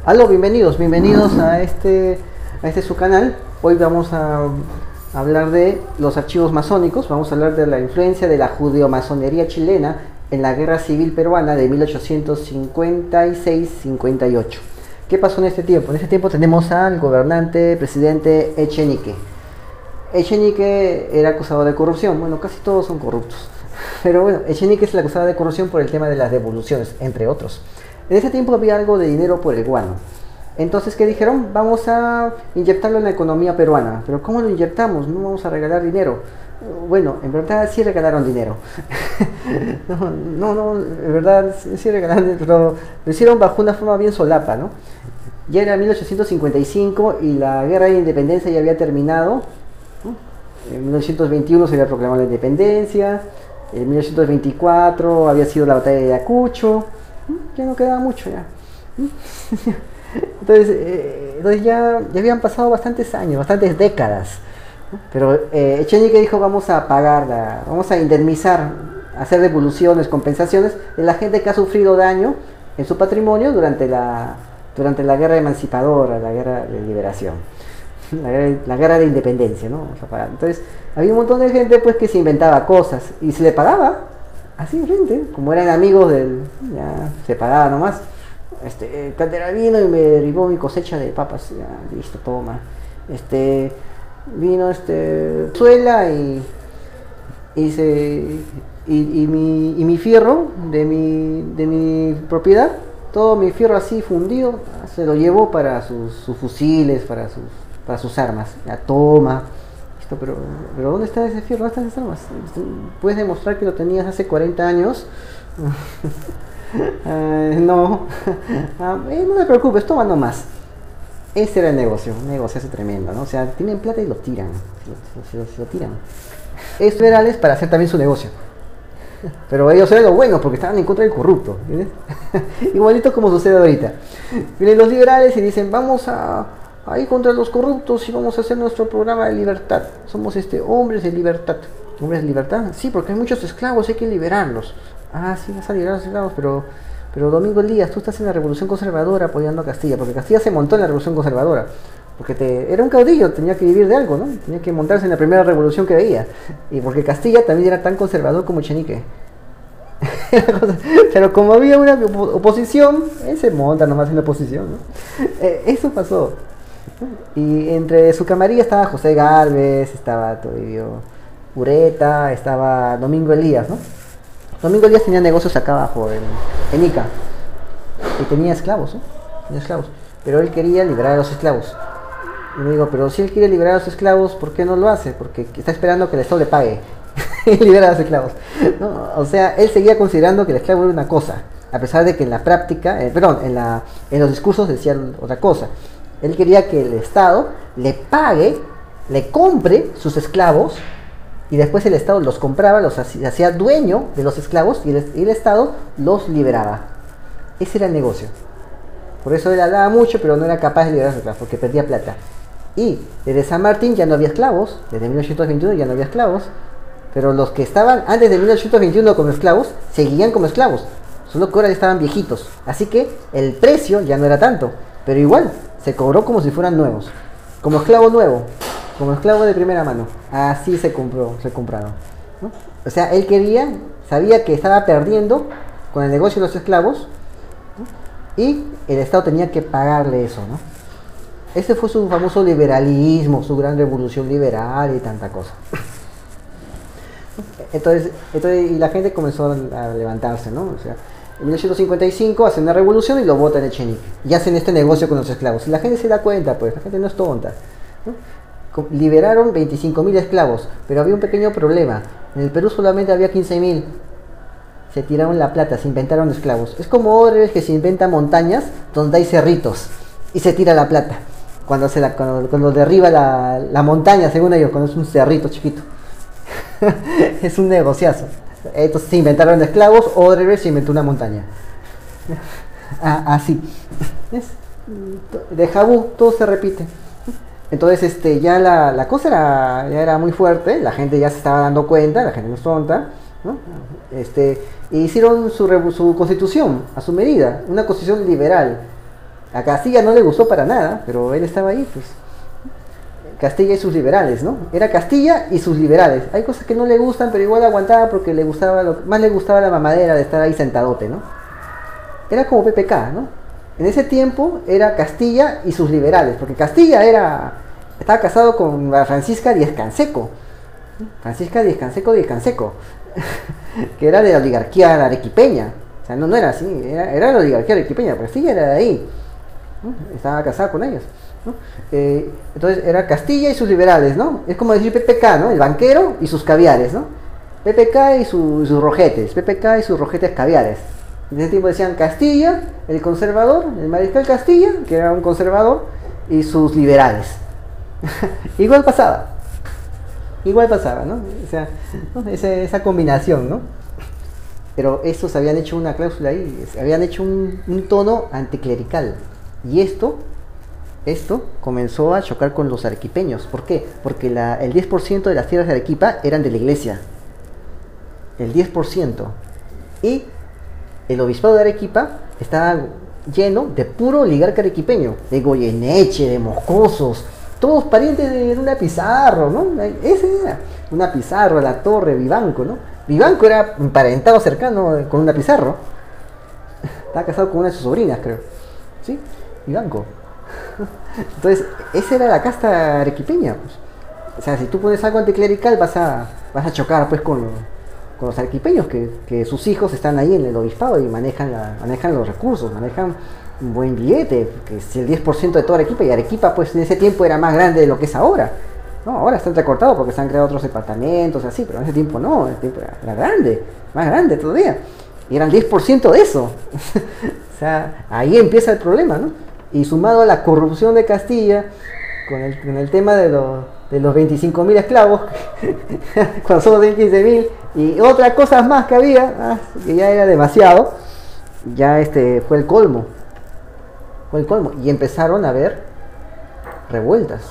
Aló, bienvenidos a este su canal. Hoy vamos a hablar de los archivos masónicos, vamos a hablar de la influencia de la judeo-masonería chilena en la guerra civil peruana de 1856-58. ¿Qué pasó en este tiempo? En este tiempo tenemos al gobernante, presidente Echenique. Echenique era acusado de corrupción, bueno, casi todos son corruptos, pero bueno, Echenique es el acusado de corrupción por el tema de las devoluciones, entre otros. En ese tiempo había algo de dinero por el guano. Entonces, ¿qué dijeron? Vamos a inyectarlo en la economía peruana. ¿Pero cómo lo inyectamos? No vamos a regalar dinero. Bueno, en verdad sí regalaron dinero. no, en verdad sí regalaron, pero lo hicieron bajo una forma bien solapa, ¿no? Ya era 1855 y la guerra de independencia ya había terminado, ¿no? En 1921 se había proclamado la independencia. En 1924 había sido la batalla de Ayacucho. Ya no quedaba mucho ya. Entonces ya habían pasado bastantes años, bastantes décadas, ¿no? Pero Echenique dijo: vamos a pagar, vamos a indemnizar, hacer devoluciones, compensaciones de la gente que ha sufrido daño en su patrimonio durante la guerra emancipadora, la guerra de liberación, la guerra de independencia, ¿no? Vamos a pagar. Entonces había un montón de gente pues que se inventaba cosas y se le pagaba así, gente, como eran amigos del, ya se pagaba nomás. Caldera vino y me derribó mi cosecha de papas, ya, listo, toma. Vino suela y mi fierro de mi propiedad, todo mi fierro así fundido, se lo llevó para sus fusiles, para sus armas. Ya, toma. Pero ¿dónde está ese fierro? ¿Dónde están esas armas? ¿Puedes demostrar que lo tenías hace 40 años? No. No te preocupes, toma nomás. Ese era el negocio, un negocio tremendo, ¿no? O sea, tienen plata y lo tiran. Se lo tiran. Estos liberales para hacer también su negocio. Pero ellos eran los buenos porque estaban en contra del corrupto, ¿entiendes? Igualito como sucede ahorita. Vienen los liberales y dicen: vamos a ir contra los corruptos y vamos a hacer nuestro programa de libertad. Somos hombres de libertad. ¿Hombres de libertad? Sí, porque hay muchos esclavos, hay que liberarlos. Ah, sí, vas a liberar a los esclavos, pero Domingo Elías, tú estás en la Revolución Conservadora apoyando a Castilla, porque Castilla se montó en la Revolución Conservadora, porque era un caudillo, tenía que vivir de algo, ¿no? Tenía que montarse en la primera revolución que veía, y porque Castilla también era tan conservador como Echenique. Pero como había una oposición, él se monta nomás en la oposición, ¿no? Eso pasó. Y entre su camarilla estaba José Gálvez, estaba Toribio Ureta, estaba Domingo Elías, ¿no? Domingo Elías tenía negocios acá abajo en Ica y tenía esclavos, ¿no? Tenía esclavos, pero él quería liberar a los esclavos. Y me digo: pero si él quiere liberar a los esclavos, ¿por qué no lo hace? Porque está esperando que el Estado le pague y libera a los esclavos, ¿no? O sea, él seguía considerando que el esclavo era una cosa, a pesar de que en la práctica, en los discursos decían otra cosa. Él quería que el Estado le pague, le compre sus esclavos, y después el Estado los compraba, los hacía dueño de los esclavos, y el Estado los liberaba. Ese era el negocio. Por eso él hablaba mucho, pero no era capaz de liberar a los esclavos, porque perdía plata. Y desde San Martín ya no había esclavos, desde 1921 ya no había esclavos, pero los que estaban antes de 1921 como esclavos, seguían como esclavos, solo que ahora ya estaban viejitos. Así que el precio ya no era tanto, pero igual se cobró como si fueran nuevos, como esclavo nuevo, como esclavo de primera mano. Así se compraron, ¿no? O sea, él sabía que estaba perdiendo con el negocio de los esclavos, ¿no? Y el Estado tenía que pagarle eso, ¿no? Ese fue su famoso liberalismo, su gran revolución liberal y tanta cosa. Entonces y la gente comenzó a levantarse, ¿no? O sea, en 1955 hacen una revolución y lo votan Echenique. Y hacen este negocio con los esclavos. Y la gente se da cuenta, pues, la gente no es tonta, ¿no? Liberaron 25.000 esclavos, pero había un pequeño problema. En el Perú solamente había 15.000. Se tiraron la plata, se inventaron esclavos. Es como ahora que se inventan montañas donde hay cerritos y se tira la plata. Cuando derriba la montaña, según ellos, cuando es un cerrito chiquito. Es un negociazo. Entonces se inventaron esclavos, Odebrecht se inventó una montaña. Así. ¿Ves? De Jabú todo se repite. Entonces ya la cosa ya era muy fuerte, la gente ya se estaba dando cuenta, la gente no es tonta, ¿no? E hicieron su constitución a su medida, una constitución liberal. A Castilla no le gustó para nada, pero él estaba ahí, pues. Castilla y sus liberales, ¿no? Era Castilla y sus liberales. Hay cosas que no le gustan, pero igual aguantaba porque le gustaba más le gustaba la mamadera de estar ahí sentadote, ¿no? Era como PPK, ¿no? En ese tiempo era Castilla y sus liberales, porque Castilla estaba casado con Francisca Díez Canseco. Francisca Díez Canseco, que era de la oligarquía arequipeña. O sea, no era así, era la oligarquía arequipeña, pero Castilla era de ahí, ¿no? Estaba casada con ellos, ¿no? Entonces era Castilla y sus liberales, ¿no? Es como decir PPK, ¿no? El banquero y sus caviares, ¿no? PPK y sus rojetes, PPK y sus rojetes caviares. En ese tiempo decían Castilla, el conservador, el mariscal Castilla, que era un conservador, y sus liberales. Igual pasaba, ¿no? O sea, ¿no? Esa combinación, ¿no? Pero estos habían hecho una cláusula ahí, habían hecho un tono anticlerical. Y esto comenzó a chocar con los arequipeños. ¿Por qué? Porque el 10% de las tierras de Arequipa eran de la iglesia. El 10%. Y el obispado de Arequipa estaba lleno de puro oligarca arequipeño. De Goyeneche, de Moscosos. Todos parientes de una Pizarro, ¿no? Ese era. Una Pizarro, La Torre, Vivanco, ¿no? Vivanco era emparentado cercano con una Pizarro. Estaba casado con una de sus sobrinas, creo. ¿Sí? Vivanco. Entonces, esa era la casta arequipeña, pues. O sea, si tú pones algo anticlerical vas a chocar pues con los arequipeños que sus hijos están ahí en el obispado y manejan los recursos, manejan un buen billete, que es el 10% de toda Arequipa, y Arequipa pues en ese tiempo era más grande de lo que es ahora. No, ahora está entrecortado porque se han creado otros departamentos así, pero en ese tiempo no, en ese tiempo era grande, más grande todavía. Y eran 10% de eso. O sea, ahí empieza el problema, ¿no? Y sumado a la corrupción de Castilla, con el tema de los 25.000 esclavos, cuando solo tenían 15.000, y otras cosas más que había, que ya era demasiado, ya fue el colmo. Y empezaron a haber revueltas.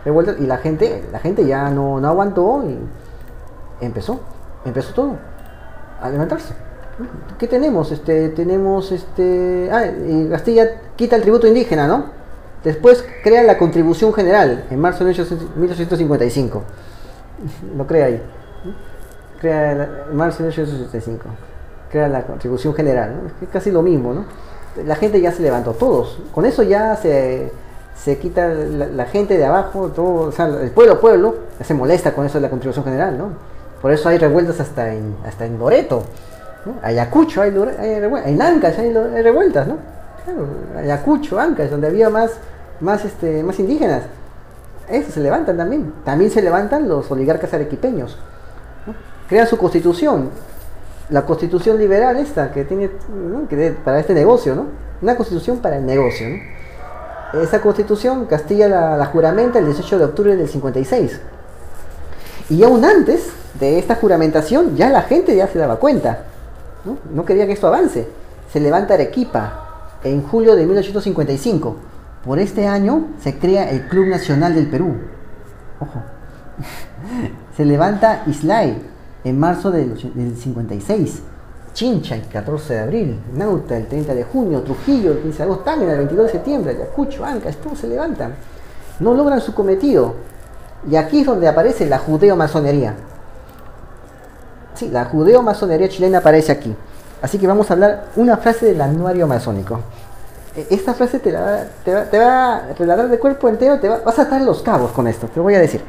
Revueltas, y la gente ya no aguantó y empezó todo a levantarse. ¿Qué tenemos? Y Castilla quita el tributo indígena, ¿no? Después crea la contribución general en marzo de 1855. Lo crea ahí. En marzo de 1865. Crea la contribución general, ¿no? Es casi lo mismo, ¿no? La gente ya se levantó, todos. Con eso ya se quita la gente de abajo, todo, o sea, el pueblo ya se molesta con eso de la contribución general, ¿no? Por eso hay revueltas hasta en Loreto, ¿no? Ayacucho hay revueltas, en Ancash hay revueltas, ¿no? Claro, Ayacucho, Ancash, donde había más indígenas. Esos se levantan también. También se levantan los oligarcas arequipeños, ¿no? Crean su constitución, la constitución liberal que tiene, ¿no? Para este negocio, ¿no? Una constitución para el negocio, ¿no? Esa constitución Castilla la juramenta el 18 de octubre del 56. Y aún antes de esta juramentación ya la gente ya se daba cuenta, ¿no? No quería que esto avance. Se levanta Arequipa en julio de 1855. Por este año se crea el Club Nacional del Perú. Ojo. Se levanta Islay en marzo del 56. Chincha el 14 de abril. Nauta el 30 de junio. Trujillo el 15 de agosto. Tángana el 22 de septiembre. Ayacucho, Ancash, todos se levantan. No logran su cometido. Y aquí es donde aparece la judeo-masonería. Sí, la judeo-masonería chilena aparece aquí. Así que vamos a hablar una frase del anuario masónico. Esta frase te va a relatar de cuerpo entero, vas a atar los cabos con esto, te voy a decir.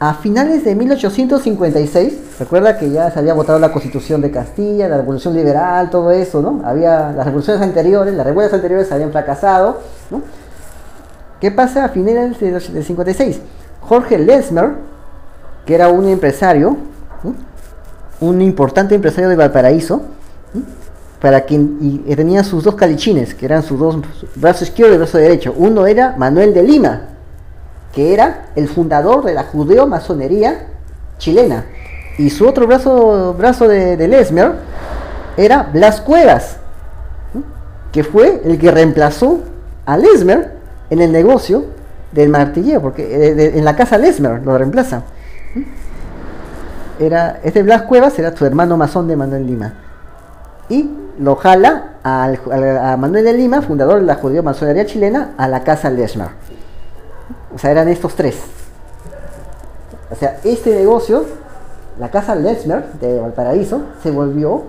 A finales de 1856, recuerda que ya se había votado la Constitución de Castilla, la Revolución Liberal, todo eso, ¿no? Las revoluciones anteriores, las revueltas anteriores habían fracasado, ¿no? ¿Qué pasa a finales del 56? Jorge Lesmer, que era un empresario, ¿sí? Un importante empresario de Valparaíso, ¿sí? Y tenía sus dos calichines, que eran sus dos brazo izquierdo y brazo derecho. Uno era Manuel de Lima, que era el fundador de la judeo-masonería chilena, y su otro brazo de Lesmer era Blas Cuevas, ¿sí? Que fue el que reemplazó a Lesmer en el negocio del martilleo, porque en la casa Lesmer lo reemplaza. Este Blas Cuevas era su hermano masón de Manuel Lima. Y lo jala a Manuel de Lima, fundador de la judeo-masonería chilena, a la casa Lesmer. O sea, eran estos tres. O sea, este negocio, la casa Lesmer de Valparaíso, se volvió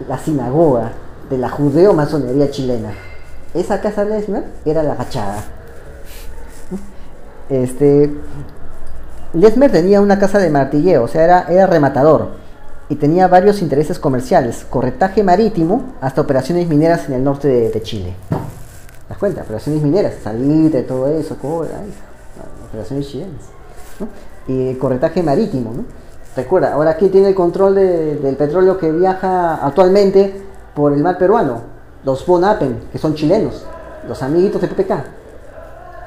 la sinagoga de la judeo-masonería chilena. Esa casa Lesmer era la fachada. Lesmer tenía una casa de martilleo, o sea, era rematador, y tenía varios intereses comerciales, corretaje marítimo hasta operaciones mineras en el norte de Chile. ¿Te das cuenta? Operaciones mineras, salida y todo eso, operaciones chilenas, ¿no? Y corretaje marítimo, ¿no? Recuerda, ahora ¿quién tiene el control del petróleo que viaja actualmente por el mar peruano? Los Von Appen, que son chilenos, los amiguitos de PPK,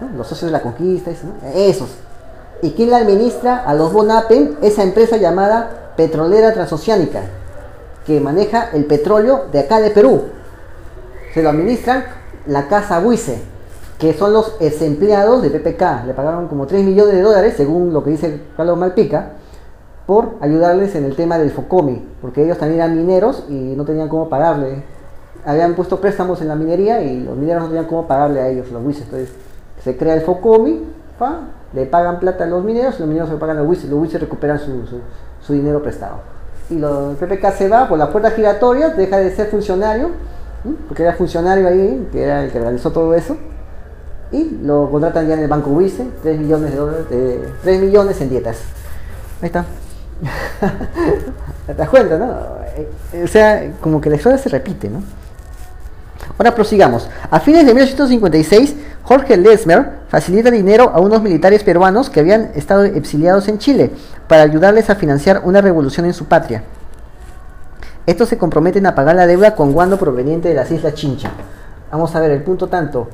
¿no? Los socios de la conquista, ¿no? Esos. ¿Y quién la administra a los Von Appen? Esa empresa llamada Petrolera Transoceánica, que maneja el petróleo de acá de Perú. Se lo administran la Casa Buice, que son los ex empleados de PPK. Le pagaron como 3 millones de dólares, según lo que dice Carlos Malpica, por ayudarles en el tema del FOCOMI, porque ellos también eran mineros y no tenían cómo pagarle. Habían puesto préstamos en la minería y los mineros no tenían cómo pagarle a ellos, los Buices. Entonces se crea el FOCOMI, le pagan plata a los mineros y los mineros se lo pagan a los Buices recuperan su dinero prestado. Y el PPK se va por la puerta giratoria, deja de ser funcionario, porque era funcionario ahí, que era el que realizó todo eso, y lo contratan ya en el Banco Buice, 3 millones de dólares, 3 millones en dietas. Ahí está. ¿Te das cuenta, no? O sea, como que la historia se repite, ¿no? Ahora prosigamos. A fines de 1856, Jorge Lesmer facilita dinero a unos militares peruanos que habían estado exiliados en Chile para ayudarles a financiar una revolución en su patria. Estos se comprometen a pagar la deuda con guano proveniente de las Islas Chincha. Vamos a ver el punto tanto.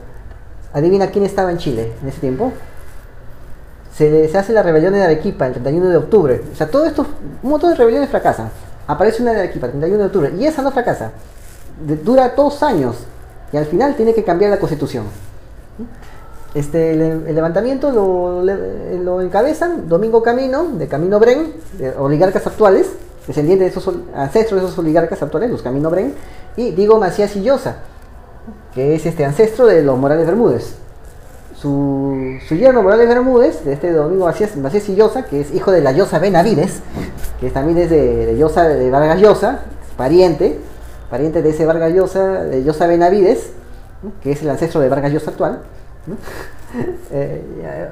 Adivina quién estaba en Chile en ese tiempo. Se hace la rebelión de Arequipa el 31 de octubre. O sea, todo esto, un montón de rebeliones fracasan. Aparece una de Arequipa el 31 de octubre y esa no fracasa. Dura 2 años y al final tiene que cambiar la constitución. El levantamiento lo encabezan Domingo Camino, de Camino Bren, de oligarcas actuales, descendientes de esos ancestros de esos oligarcas actuales, los Camino Bren, y Diego Macías Illosa, que es ancestro de los Morales Bermúdez. Su yerno Morales Bermúdez, de Domingo Macías Illosa, que es hijo de la Llosa Benavides, que también es de Llosa, de Vargas Llosa, pariente de ese Vargas Llosa, de Llosa Benavides, ¿no? Que es el ancestro de Vargas Llosa actual, ¿no?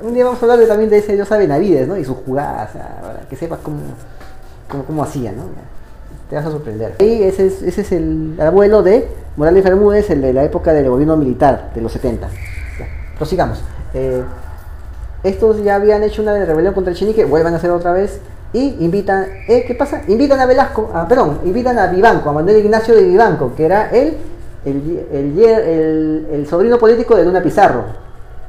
Un día vamos a hablar también de ese Llosa Benavides, ¿no? Y sus jugadas, para que sepas cómo hacía, ¿no? Te vas a sorprender. Y ese es el abuelo de Morales Bermúdez, el de la época del gobierno militar, de los 70. Ya, prosigamos. Estos ya habían hecho una rebelión contra el Chinique, vuelvan a hacer otra vez. Y invitan, ¿qué pasa? Invitan a invitan a Vivanco, a Manuel Ignacio de Vivanco, que era el sobrino político de Luna Pizarro,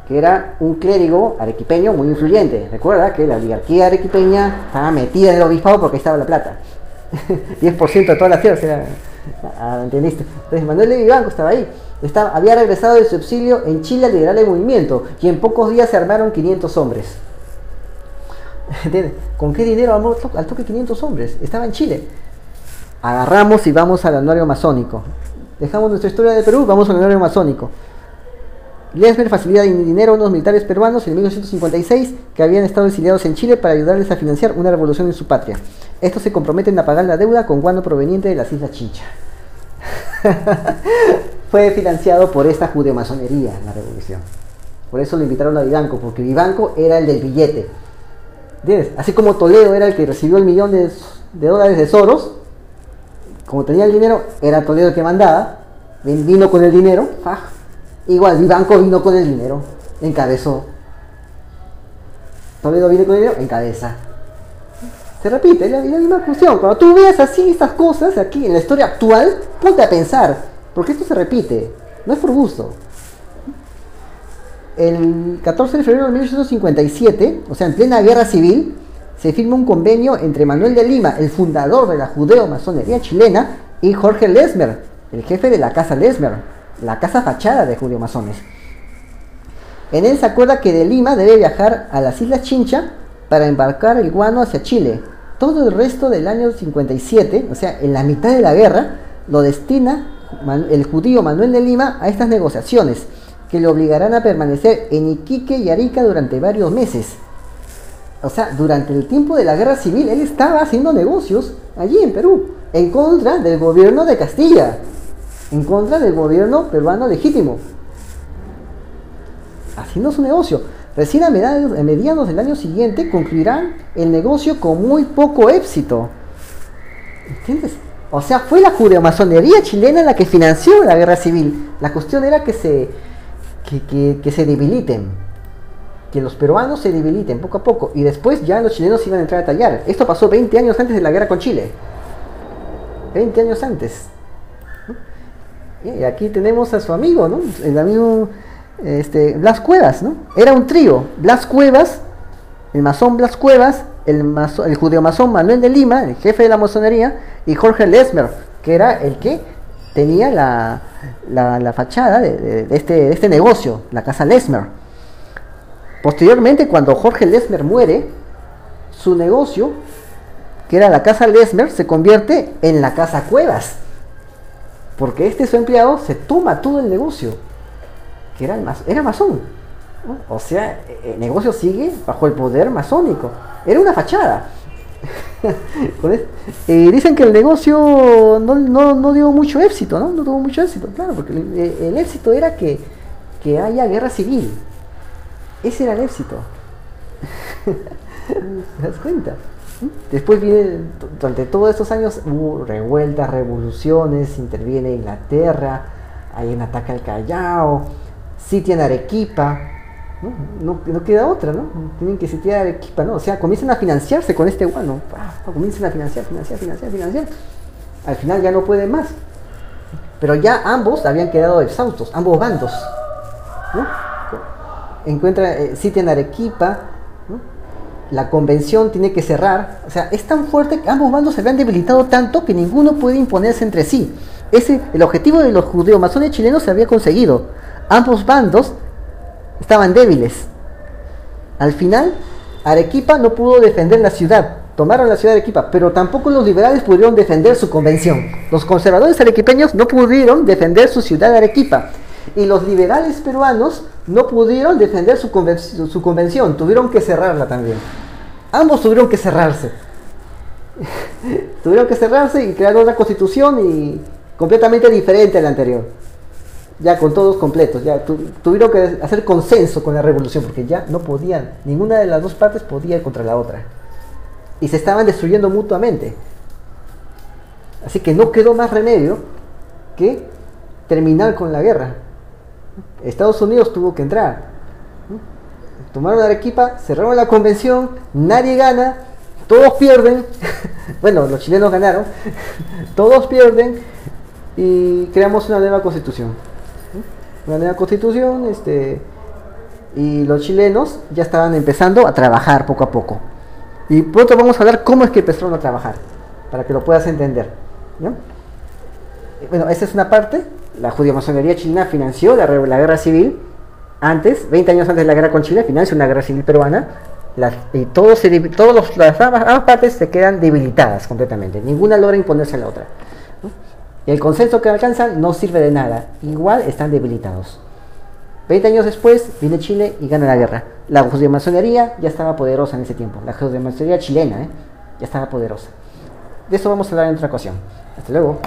que era un clérigo arequipeño muy influyente. Recuerda que la oligarquía arequipeña estaba metida en el obispado porque ahí estaba la plata. 10% de todas las tierras era, ¿entendiste? Entonces Manuel de Vivanco estaba ahí. Había regresado de su exilio en Chile a liderar el movimiento y en pocos días se armaron 500 hombres. ¿Entiendes? ¿Con qué dinero armó al toque 500 hombres? Estaba en Chile. Agarramos y vamos al anuario masónico. Dejamos nuestra historia de Perú, vamos al anuario masónico. Lesmer facilita dinero a unos militares peruanos en 1956 que habían estado exiliados en Chile para ayudarles a financiar una revolución en su patria. Estos se comprometen a pagar la deuda con guano proveniente de las Islas Chincha. Fue financiado por esta judeo-masonería la revolución. Por eso lo invitaron a Vivanco, porque Vivanco era el del billete. ¿Entiendes? Así como Toledo era el que recibió el millón de dólares de Soros, como tenía el dinero, era Toledo el que mandaba, vino con el dinero, igual Vivanco vino con el dinero, encabezó. Toledo viene con el dinero, encabeza. Se repite, la misma cuestión. Cuando tú veas así estas cosas aquí en la historia actual, ponte a pensar, porque esto se repite, no es por gusto. El 14 de febrero de 1857, o sea, en plena guerra civil, se firma un convenio entre Manuel de Lima, el fundador de la judeo-masonería chilena, y Jorge Lesmer, el jefe de la casa Lesmer, la casa fachada de judeo-masones. En él se acuerda que de Lima debe viajar a las Islas Chincha para embarcar el guano hacia Chile, todo el resto del año 57, o sea, en la mitad de la guerra, lo destina el judío Manuel de Lima a estas negociaciones, que le obligarán a permanecer en Iquique y Arica durante varios meses. O sea, durante el tiempo de la guerra civil, él estaba haciendo negocios allí en Perú, en contra del gobierno de Castilla, en contra del gobierno peruano legítimo, haciendo su negocio. Recién a mediados del año siguiente concluirán el negocio con muy poco éxito. ¿Entiendes? O sea, fue la judeomasonería chilena la que financió la guerra civil. La cuestión era que se debiliten, que los peruanos se debiliten poco a poco, y después ya los chilenos iban a entrar a tallar. Esto pasó 20 años antes de la guerra con Chile. 20 años antes. Y aquí tenemos a su amigo, ¿no? El amigo Blas Cuevas, ¿no? Era un trío: Blas Cuevas, el masón Blas Cuevas, el judeo-masón Manuel de Lima, el jefe de la masonería, y Jorge Lesmer, que era el que tenía la fachada de este negocio, la casa Lesmer. Posteriormente, cuando Jorge Lesmer muere, su negocio, que era la casa Lesmer, se convierte en la casa Cuevas, porque su empleado se toma todo el negocio, que era masón, ¿no? O sea, el negocio sigue bajo el poder masónico. Era una fachada. Dicen que el negocio no dio mucho éxito, ¿no? No tuvo mucho éxito, claro, porque el éxito era que haya guerra civil. Ese era el éxito. ¿Te das cuenta? Después durante todos estos años hubo revueltas, revoluciones, interviene Inglaterra, hay un ataque al Callao, sitian Arequipa, ¿no? No queda otra, ¿no? Tienen que sitiar Arequipa, ¿no? O sea, comienzan a financiarse con este guano, comienzan a financiar. Al final ya no pueden más. Pero ya ambos habían quedado exhaustos, ambos bandos, ¿no? Sitian Arequipa, ¿no? La convención tiene que cerrar. O sea, es tan fuerte que ambos bandos se habían debilitado tanto que ninguno puede imponerse entre sí. El objetivo de los judeo-masones chilenos se había conseguido. Ambos bandos estaban débiles. Al final, Arequipa no pudo defender la ciudad. Tomaron la ciudad de Arequipa, pero tampoco los liberales pudieron defender su convención. Los conservadores arequipeños no pudieron defender su ciudad de Arequipa. Y los liberales peruanos no pudieron defender su convención. Tuvieron que cerrarla también. Ambos tuvieron que cerrarse. Tuvieron que cerrarse y crear otra constitución y completamente diferente a la anterior. Ya con todos completos. Ya tuvieron que hacer consenso con la revolución, porque ya no podían. Ninguna de las dos partes podía ir contra la otra. Y se estaban destruyendo mutuamente. Así que no quedó más remedio que terminar con la guerra. Estados Unidos tuvo que entrar. Tomaron Arequipa, cerraron la convención, nadie gana, todos pierden. Bueno, los chilenos ganaron, todos pierden y creamos una nueva constitución. Una nueva constitución, y los chilenos ya estaban empezando a trabajar poco a poco. Y pronto vamos a hablar cómo es que empezaron a trabajar, para que lo puedas entender, ¿no? Bueno, esa es una parte. La judeo-masonería chilena financió la guerra civil antes, 20 años antes de la guerra con Chile, financió una guerra civil peruana. Y ambas partes se quedan debilitadas completamente. Ninguna logra imponerse a la otra, ¿no? Y el consenso que alcanzan no sirve de nada. Igual están debilitados. 20 años después viene Chile y gana la guerra. La judeo-masonería ya estaba poderosa en ese tiempo. La judeo-masonería chilena, ya estaba poderosa. De eso vamos a hablar en otra ocasión. Hasta luego.